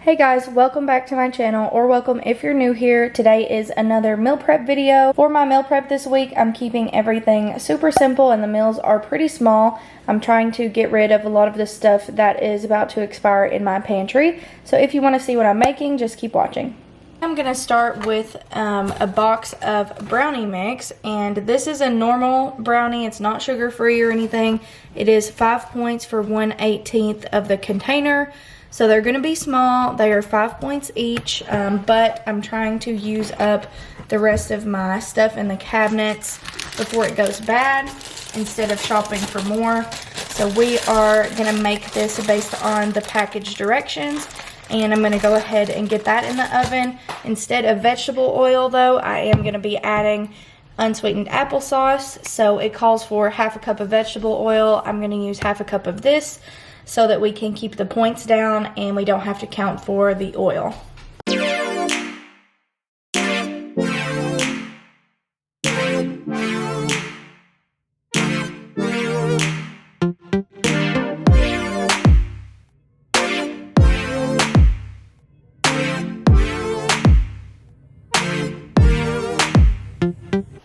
Hey guys, welcome back to my channel, or welcome if you're new here. Today is another meal prep video. For my meal prep this week, I'm keeping everything super simple and the meals are pretty small. I'm trying to get rid of a lot of the stuff that is about to expire in my pantry. So if you want to see what I'm making, just keep watching. I'm going to start with a box of brownie mix, and this is a normal brownie. It's not sugar free or anything. It is 5 points for 1/18 of the container. So they're going to be small. They are 5 points each, but I'm trying to use up the rest of my stuff in the cabinets before it goes bad instead of shopping for more. So we are going to make this based on the package directions, and I'm going to go ahead and get that in the oven. Instead of vegetable oil though, I am going to be adding unsweetened applesauce. So it calls for 1/2 cup of vegetable oil. I'm going to use 1/2 cup of this, so that we can keep the points down and we don't have to count for the oil.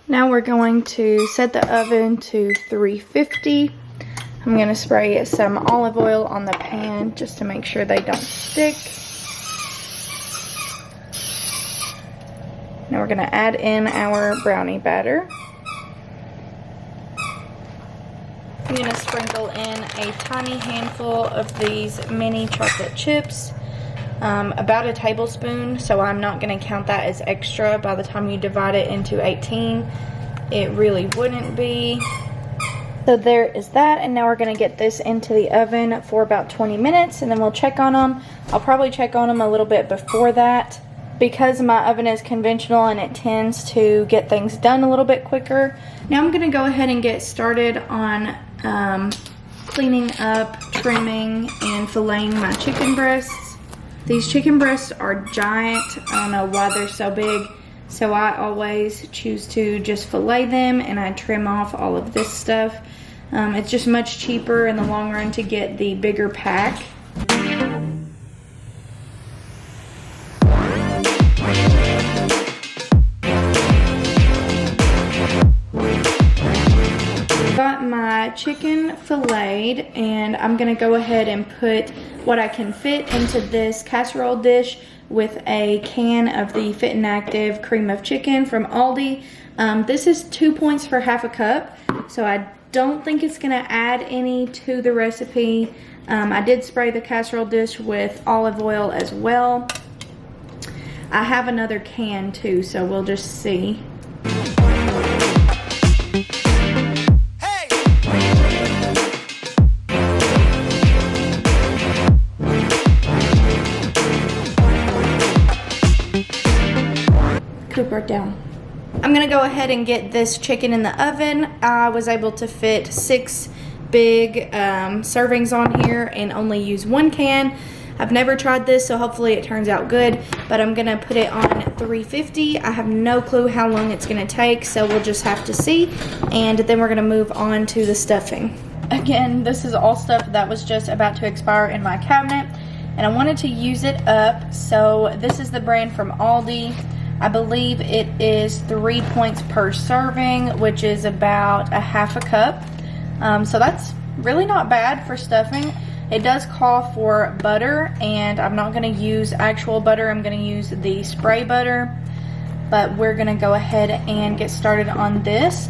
Now we're going to set the oven to 350. I'm going to spray some olive oil on the pan just to make sure they don't stick. Now we're going to add in our brownie batter. I'm going to sprinkle in a tiny handful of these mini chocolate chips, about a tablespoon, so I'm not going to count that as extra. By the time you divide it into 18, it really wouldn't be. So there is that, and now we're going to get this into the oven for about 20 minutes, and then we'll check on them. I'll probably check on them a little bit before that, because my oven is conventional and it tends to get things done a little bit quicker. Now I'm going to go ahead and get started on cleaning up, trimming, and filleting my chicken breasts. These chicken breasts are giant. I don't know why they're so big. So I always choose to just fillet them, and I trim off all of this stuff. It's just much cheaper in the long run to get the bigger pack. Got my chicken filleted, and I'm gonna go ahead and put what I can fit into this casserole dish with a can of the Fit and Active cream of chicken from Aldi. This is 2 points for 1/2 cup, so I don't think it's gonna add any to the recipe. I did spray the casserole dish with olive oil as well. I have another can too, so we'll just see. Cooper down. I'm gonna go ahead and get this chicken in the oven. I was able to fit 6 big servings on here and only use 1 can. I've never tried this, so hopefully it turns out good, but I'm gonna put it on 350. I have no clue how long it's gonna take, so we'll just have to see, and then we're gonna move on to the stuffing. Again, this is all stuff that was just about to expire in my cabinet, and I wanted to use it up. So this is the brand from Aldi. I believe it is 3 points per serving, which is about 1/2 cup. So that's really not bad for stuffing. It does call for butter, and I'm not going to use actual butter. I'm going to use the spray butter, but we're going to go ahead and get started on this.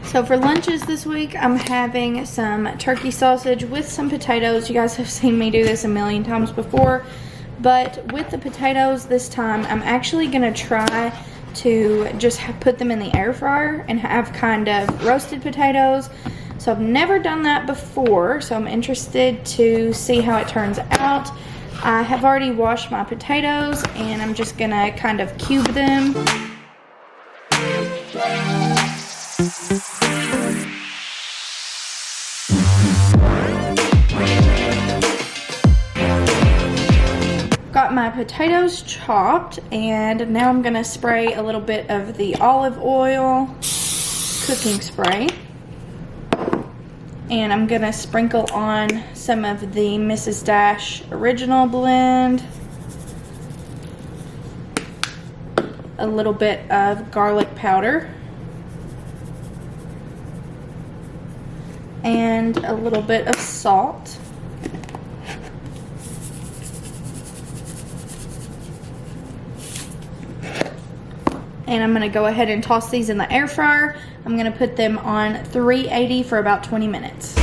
So for lunches this week, I'm having some turkey sausage with some potatoes. You guys have seen me do this a million times before, but with the potatoes this time, I'm actually gonna try to just put them in the air fryer and have kind of roasted potatoes. So I've never done that before, so I'm interested to see how it turns out. I have already washed my potatoes, and I'm just gonna kind of cube them. Got my potatoes chopped, and now I'm gonna spray a little bit of the olive oil cooking spray, and I'm gonna sprinkle on some of the Mrs. Dash original blend, a little bit of garlic powder, and a little bit of salt. And I'm gonna go ahead and toss these in the air fryer. I'm gonna put them on 380 for about 20 minutes.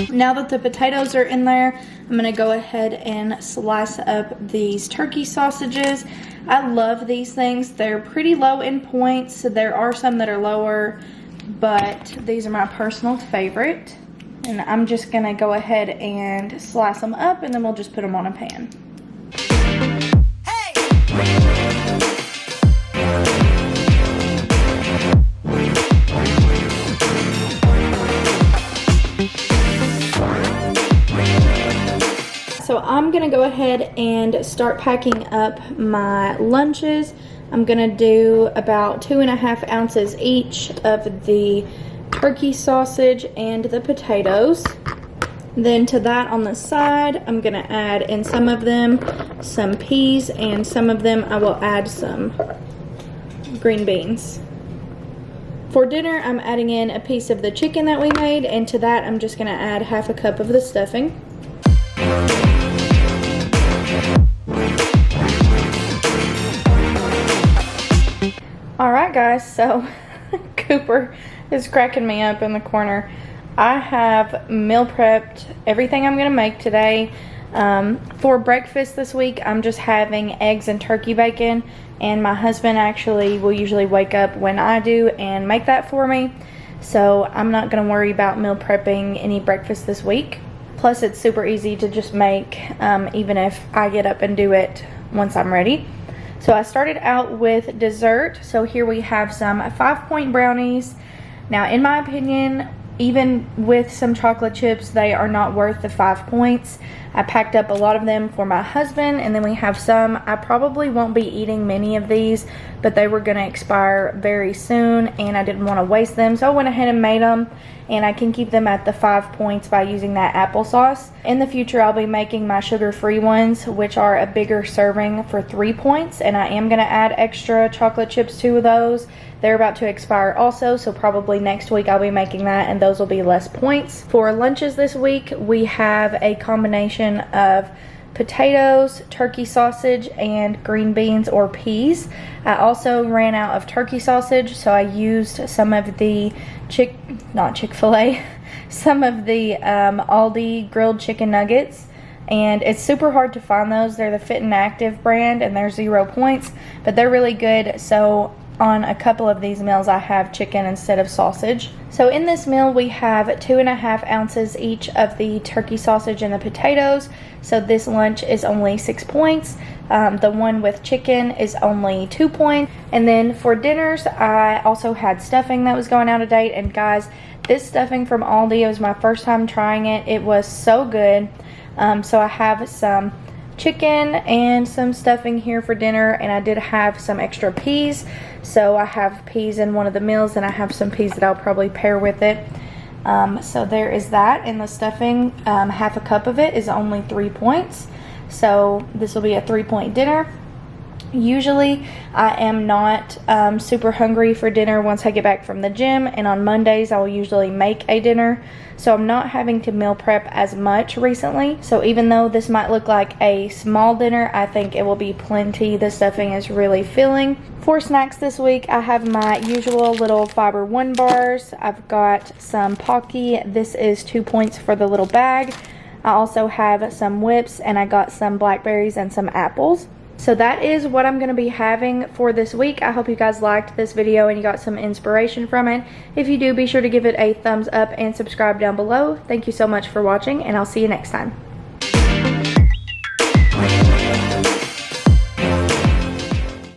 Now that the potatoes are in there, I'm gonna go ahead and slice up these turkey sausages. I love these things. They're pretty low in points, so there are some that are lower, but these are my personal favorite. And I'm just gonna go ahead and slice them up, and then we'll just put them on a pan. So I'm gonna go ahead and start packing up my lunches. I'm gonna do about 2.5 ounces each of the turkey sausage and the potatoes. Then to that on the side, I'm gonna add in some of them some peas, and some of them I will add some green beans. For dinner, I'm adding in a piece of the chicken that we made, and to that I'm just gonna add 1/2 cup of the stuffing. Alright guys, so Cooper is cracking me up in the corner. I have meal prepped everything I'm going to make today. For breakfast this week, I'm just having eggs and turkey bacon, and my husband actually will usually wake up when I do and make that for me. So I'm not going to worry about meal prepping any breakfast this week. Plus it's super easy to just make, even if I get up and do it once I'm ready. So I started out with dessert. So here we have some 5-point brownies. Now in my opinion, even with some chocolate chips, they are not worth the 5 points. I packed up a lot of them for my husband, and then we have some. I probably won't be eating many of these, but they were gonna expire very soon and I didn't wanna waste them. So I went ahead and made them, and I can keep them at the 5 points by using that applesauce. In the future, I'll be making my sugar-free ones, which are a bigger serving for 3 points, and I am gonna add extra chocolate chips to those. They're about to expire also, so probably next week I'll be making that, and those will be less points. For lunches this week, we have a combination of potatoes, turkey sausage, and green beans or peas. I also ran out of turkey sausage, so I used some of the not Chick-fil-A, some of the Aldi grilled chicken nuggets. And it's super hard to find those. They're the Fit and Active brand, and they're 0 points, but they're really good. So on a couple of these meals, I have chicken instead of sausage. So in this meal, we have 2.5 ounces each of the turkey sausage and the potatoes. So this lunch is only 6 points. The one with chicken is only 2 points. And then for dinners, I also had stuffing that was going out of date. And guys, this stuffing from Aldi, it was my first time trying it. It was so good. So I have some chicken and some stuffing here for dinner, and I did have some extra peas. So I have peas in one of the meals, and I have some peas that I'll probably pair with it. So there is that. And the stuffing, 1/2 cup of it is only 3 points. So this will be a 3-point dinner. Usually I am not super hungry for dinner once I get back from the gym, and on Mondays I will usually make a dinner, so I'm not having to meal prep as much recently. So even though this might look like a small dinner, I think it will be plenty. The stuffing is really filling. For snacks this week, I have my usual little Fiber One bars. I've got some Pocky. This is 2 points for the little bag. I also have some whips, and I got some blackberries and some apples. So that is what I'm going to be having for this week. I hope you guys liked this video and you got some inspiration from it. If you do, be sure to give it a thumbs up and subscribe down below. Thank you so much for watching, and I'll see you next time.